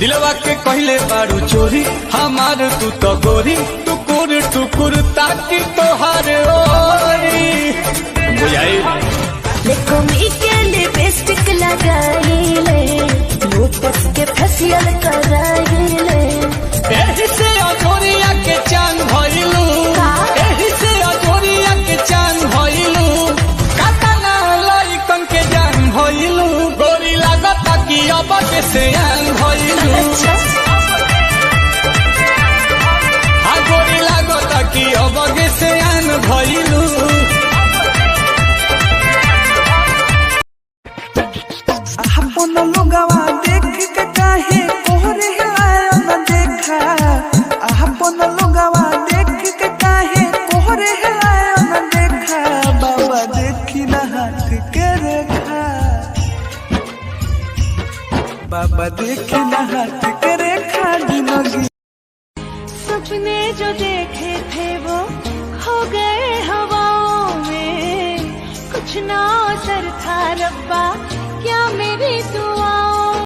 दिलवा के कहले बारू चोरी हमार तू तो गोरी टुकुर टुकुर ताकि तोहार ओरी बुझाई देखो मी के लिपस्टिक लगाईले लोटस के फेशियल कराईले एही से अजोरिया के चांद भइलू एही से अजोरिया के चांद भइलू कातना लइकन के जान भइलू गोरी लागता कि अब के सियान भइलू हाँ गोरी लागता कि अब के सियान भइलू अपन लोगवा देख के काहे कोहरे आया न देखा अपन लोगवा देख के काहे कोहरे आया न देखा बाबा देखी न हाथ के रेखा बाबा देखी न हाथ के रेखा जिंदगी सपने जो देखे थे वो खो गए हवाओं में कुछ ना असर था रब्बा क्या मेरी दुआ